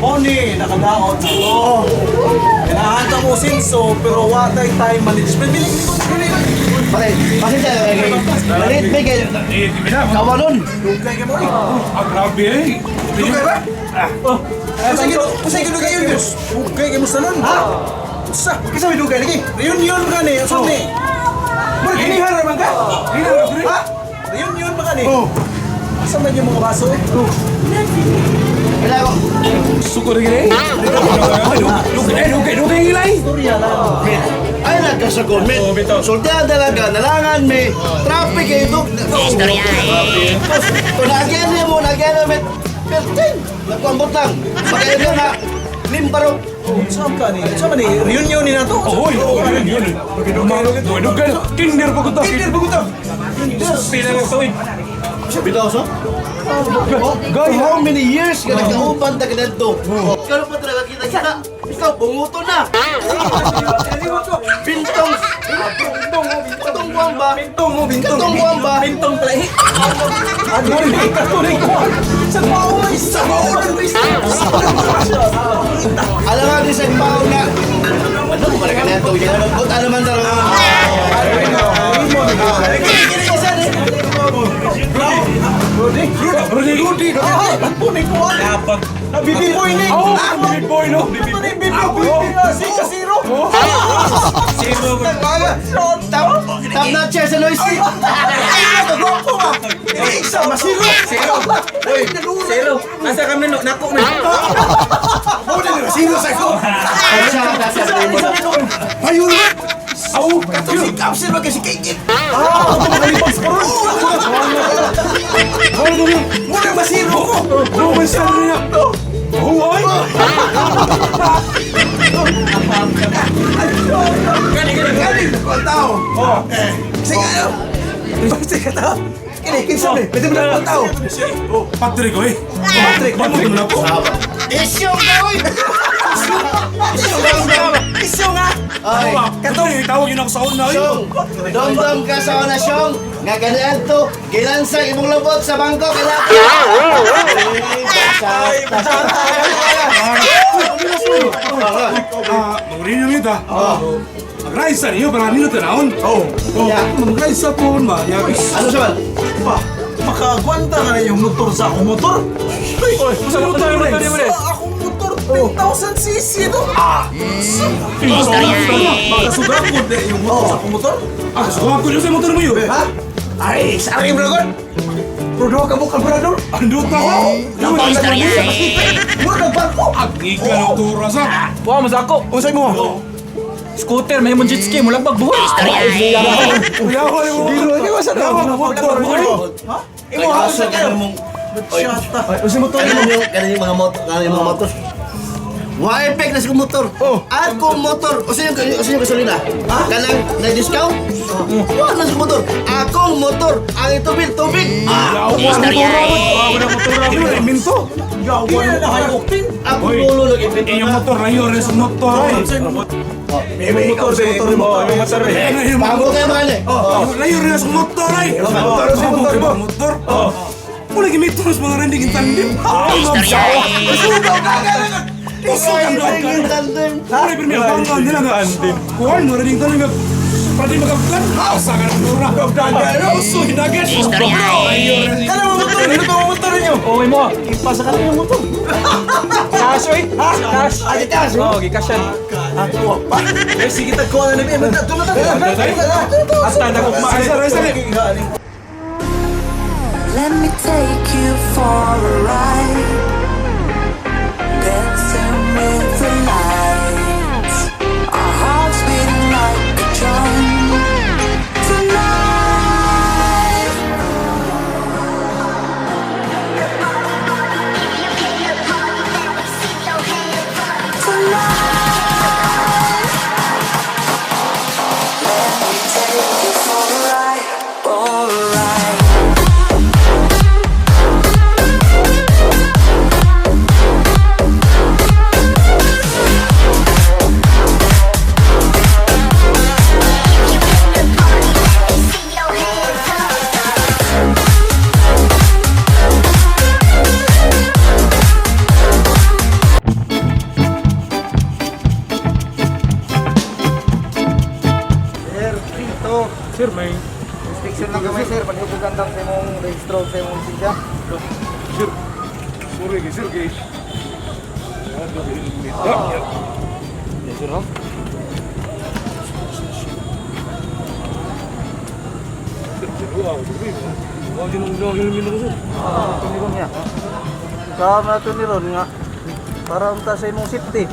Oni, nakadaot na to. Kinahanta mo sinso, pero watay time management. Bakit? Bakit siya nagagay? Malit, may kayo. Kawanon. Dugay ka mo eh. Grabe eh. Dugay ba? Kasi dugay yun, Diyos. Dugay ka mo sa nun. Ha? Sa? Kasi may dugay lagi. Reunion ka ni. Saan ni? Bro, kinihan naman ka? Ha? Reunion ba ka ni? Saan ba yung mga baso? Kailangan ko. Suko na gini. Dugay ilay. Ay, nagkasagot. Sultihan talaga. Nalangan may traffic eh. Istorya eh. Kung nagyan mo, met. Pertin. Nagkuambot lang. Pagkailan na. Limbaro. Saan ka ni? Saan ba ni? Reunion ni na to? Oy, yun. Dugay. Kinder pa ko to. Kinder ba ko to? Pila na to eh. Bitaw Guy, how many years ka nagkauban na ganito? Kano pa talaga kita kita? Ikaw, bunguto na! Bintong! Katong buwan ba? Katong buwan ba? Bintong plahi. Ano ni? Katuloy ko. Sa bawal. Sa bawal. Alam nga din sa ibaw na ano ko pala ganito? Buta naman talaga. Rudy. Punay ko ah. Bibi boy ni. Bibi boy no. Bibi boy ni. Si Kasiro. Tap na chair sa noise. Isa masiro. Zero. Asa kami no? Nako na. Muna ni Masiro sa ko. Ayun. Au, kato si Kapsel wag si Kikit. Malibas ko ron. Muna Masiro ko. Masiro niya. Huwag. Gani ko tao. Sige. Sige tao. Kini sabi, pwede mo na tao. Patrick oy. Patrick na po. Isyo ka oy. Isyo nga. Ay, Katong tawag yun ako sa una oy. Syong, dom-dom ka sa una, Syong. Nga ganyan to, gilansang imong lubot sa bangko. Uri niyo nita. Raisa niyo para nilo tanaon. Raisa po ma. Ano siya man? Makagwanta ka na yung motor sa akong motor. Masalo tayo mo Sa akong motor, 10,000cc ito. Istorya eh. Makasugat mo din yung motor sa akong motor. Suwag ko niyo sa motor mo yun. Ha? Ay, sorry bro. Prodo ka mo kabrador. Andot na ko. Istorya eh. Mura nagbarko. Ika na tura sa. Wa mo sa ako. Unsay mo? Scooter may mo jet ski mo lang pagbuhol. Istorya eh. Kuya ko mo. Biro ni wasa na. Ha? Imo ha sa Kaso mong Shata. Unsay motor mo? Kanang mga motor, kanang mga motor. Wa effect na sa motor. Ako motor. O sino gasolina? Kanang na-discount? Wa na sa motor. Akong motor. Ang tubig. Istorya eh. Minto. Gawa na hayopin. Ako tulo nag-invento Yung na. motor na yun rin sa motor. May motor sa motor mo. Bago kayo mga ni. Layo rin sa motor ay. Motor. Mula gimito sa mga rending tandem. Istorya eh. Mula pirmi ang banggaan nila nga. Kuhan mo rending tandem. Pwede magkablan. Asa ka ng mura. Uso, hinagas. Istorya eh. Kala mo motor, ano ba motor niyo? Oy mo. Ipasa ka na yung motor. Cash oy. Cash. Ay, taas. Oh, gikasyan. Ako pa. Eh, sige tagko na ni. Tulad Hasta na ko maaisa. Let me take you for a ride, dancing with the lights. Our hearts beating like a drum tonight. Let me take you for a ride, for a ride. gandang sa imong registro sa imong lisensya. Sir. Sorry, sir. Yes, sir, ha? Tuniron niya. Sa mga tuniron nga, para unta sa imong safety.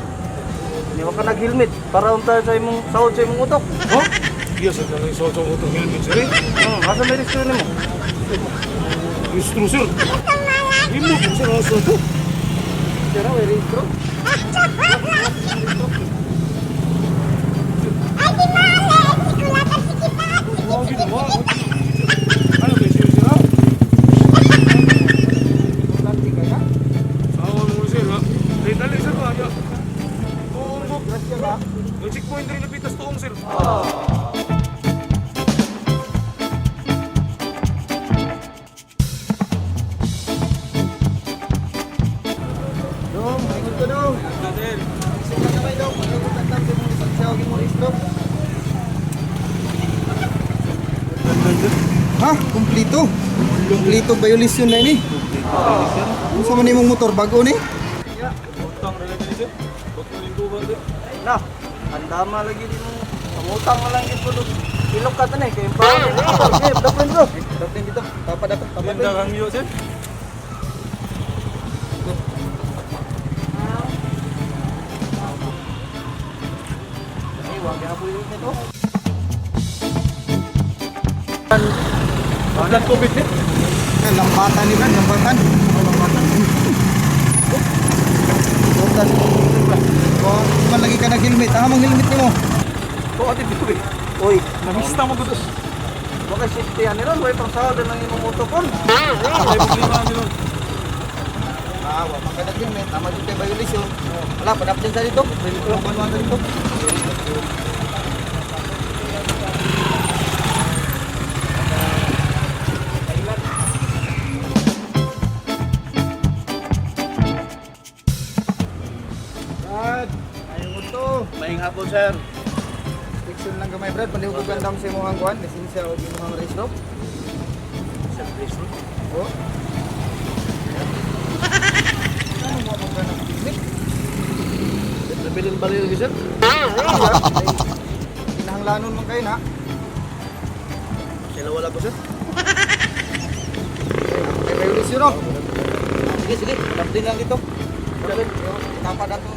Hindi ka nag-helmet, para unta sa imong sahod sa imong utok. Ha? Iya, sir. Nang isa sa utang helmet, sir. Asa may registro nimo? Registro, sir. Helmet, sir. Asa ito? Sira, may registro. Wow, ginawa. Ano ba, sir, sir, ha? Lanti ka na? Sawa mo, sir, ha? Dali, sir, ha? Tuong mo. Grasya ba? Yung checkpoint rin napitas tuong, sir. Dong, ingon ko dong. Sige ka ba dong? Pagkagutan lang sa imong lisensya o imong registro. Ha? Kumplito. Kumplito violation na ini. Ano sa man imong motor bago ni? Utang rin natin, sir. Ba't malintuban, sir? Na, andama lagi din mo. Pangutang na lang ito dong. Ilok ka tanay, kaya pa. Okay, dapat bro. Dapat dito. Dapat. Ganda kang iyo, sir. Iwan kaya po yun nito. Baglat COVID, sir. Lambatan ni Brad, lambatan. Lambatan. Kung man lagi ka nag-helmet, mong helmet nimo. Oo, ate, dito, eh. Uy, Namista mo gutos. baka safety yan nila. May pang sahod ng imong utokon. Ay, problema nyo. Wala ka nag-helmet. Tama dito yung violation. Wala, padap dyan sa dito. Pwede ko lang panuhan sa dito. Brad, ayaw mo to. Maing hapon, sir. Fiction lang gamay Brad. Palihukugan lang sa imong hangguan. Lisensya o imong registro. Sir, please, bro. Oh. Ano mo ang ganang helmet? Nabilin ba rin, sir? Kinahanglanon mo kayo na. Sila wala ko, sir. May violation no? Sige. Dapat lang dito. Tapa na to.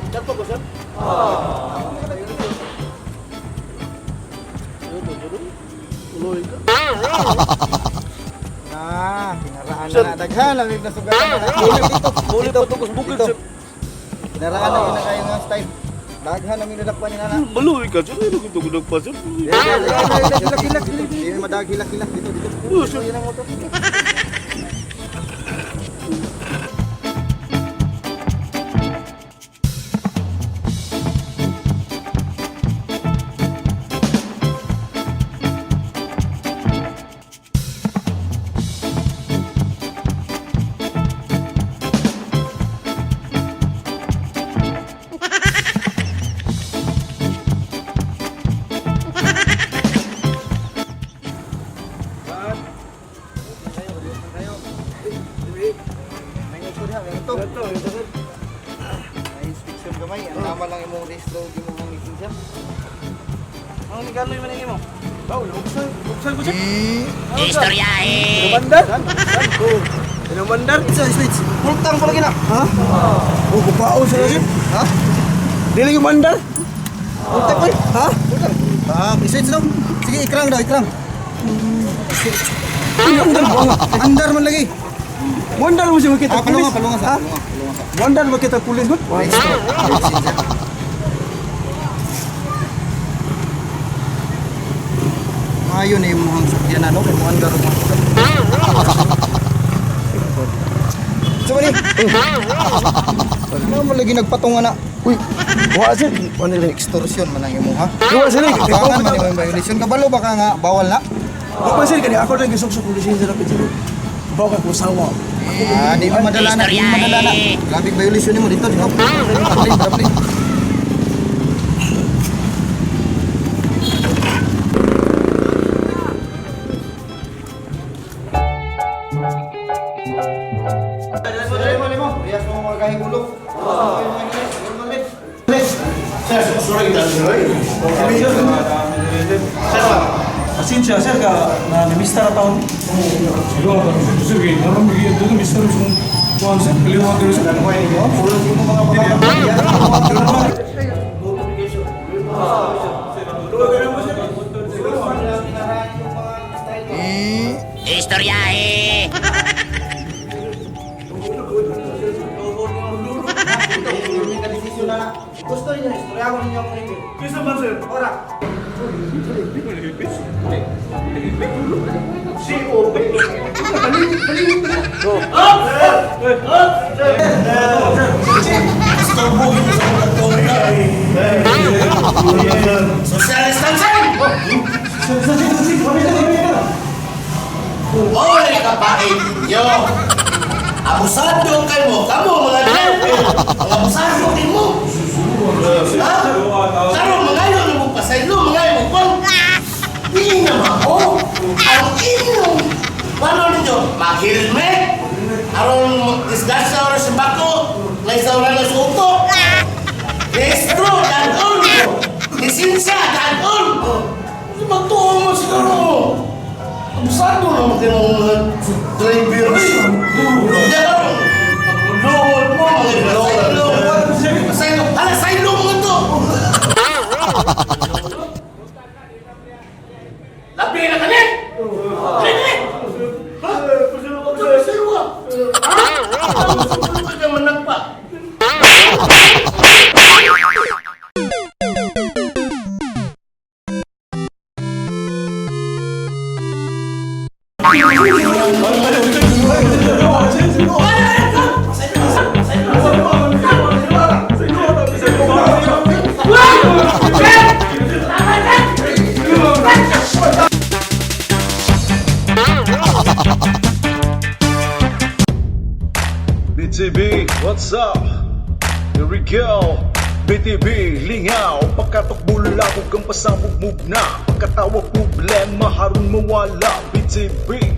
Dapat ko, sir. Tuloy ka. Kinaraan na daghan lang yung nasugatan na. Muli pa itong kusbukid, sir. Kinaraan na yun na kayo nga style. Daghan namin nadakpan niya na. Maluwi ka, sir. Ano kung tugod pa, sir? Hilak. Hindi madag hilak dito. Oo, sir. Yan ang motor. Inspection gamay, ang tama lang imong registro di mo mong lisensya. Ang nigaloy man mo. Buksan ko, sir. Istorya eh. Bandar? Ano bandar? Switch. Pultang pala gina. Ha? Oh, bukao sa yun. Ha? Dili yung bandar? Pultang ko. Ha? Switch daw. Sige, ikrang daw, ikrang. Andar man lagi. Bandar mo siya makita Palunga sa. Bandar makita pulis mo. Ayun eh, mukhang sakyan ano, kay mukhang garo mo. Coba ni. Ano mo lagi nagpatungan na? Uy, wa sir, ano nila extortion man ang imo ha? Wa sir, Kapangan man yung violation. Kabalo ba ka nga bawal na? Wa sir kani ako lang gisok sa pulis sa lapit sir. Bawa ko sawa. Di mo madala na, di mo madala na. Grabe violation mo dito, dito. Grabe. Dali mo. Riyas mo mga kahigulok. Sir, sorry kita. Pasensya, sir, ka na namista na taon. Siguro ka. Sige, naroon bigyan doon. Mister yung konsep. Kaliwa ko sa kanwa. Istoryahe! Gusto niyo, istorya ko ninyo ang email. Kisa ba, sir? Ora. Social distancing! Oy, kapain nyo! Abusado kayo! Kamu mga driver! Ang abusado kayo mo! Ha? Karo, mga yun mo pasaylo, mga yun mo pang! Di naman ako! Ang inyong! Paano ninyo? Mag-helmet! Aron disgasta oras sa bako! Laysa oras na suto! Restro, dagon! Lisensya, dagon! Magtuong mo siguro! Abusado naman kayo mga driver! Kaya karon, maglulungod mo, mga pasaylo! Hala, saylo mo ito! Labi na kami! Kaya! Ha? Pasaylo ka! Ha? Ano ka naman nagpa? BTB, what's up? Here we go. BTB, lingaw. Pagkatok bula, huwag kang pasabog move na. Pagkatawag problema, harun mawala. BTB,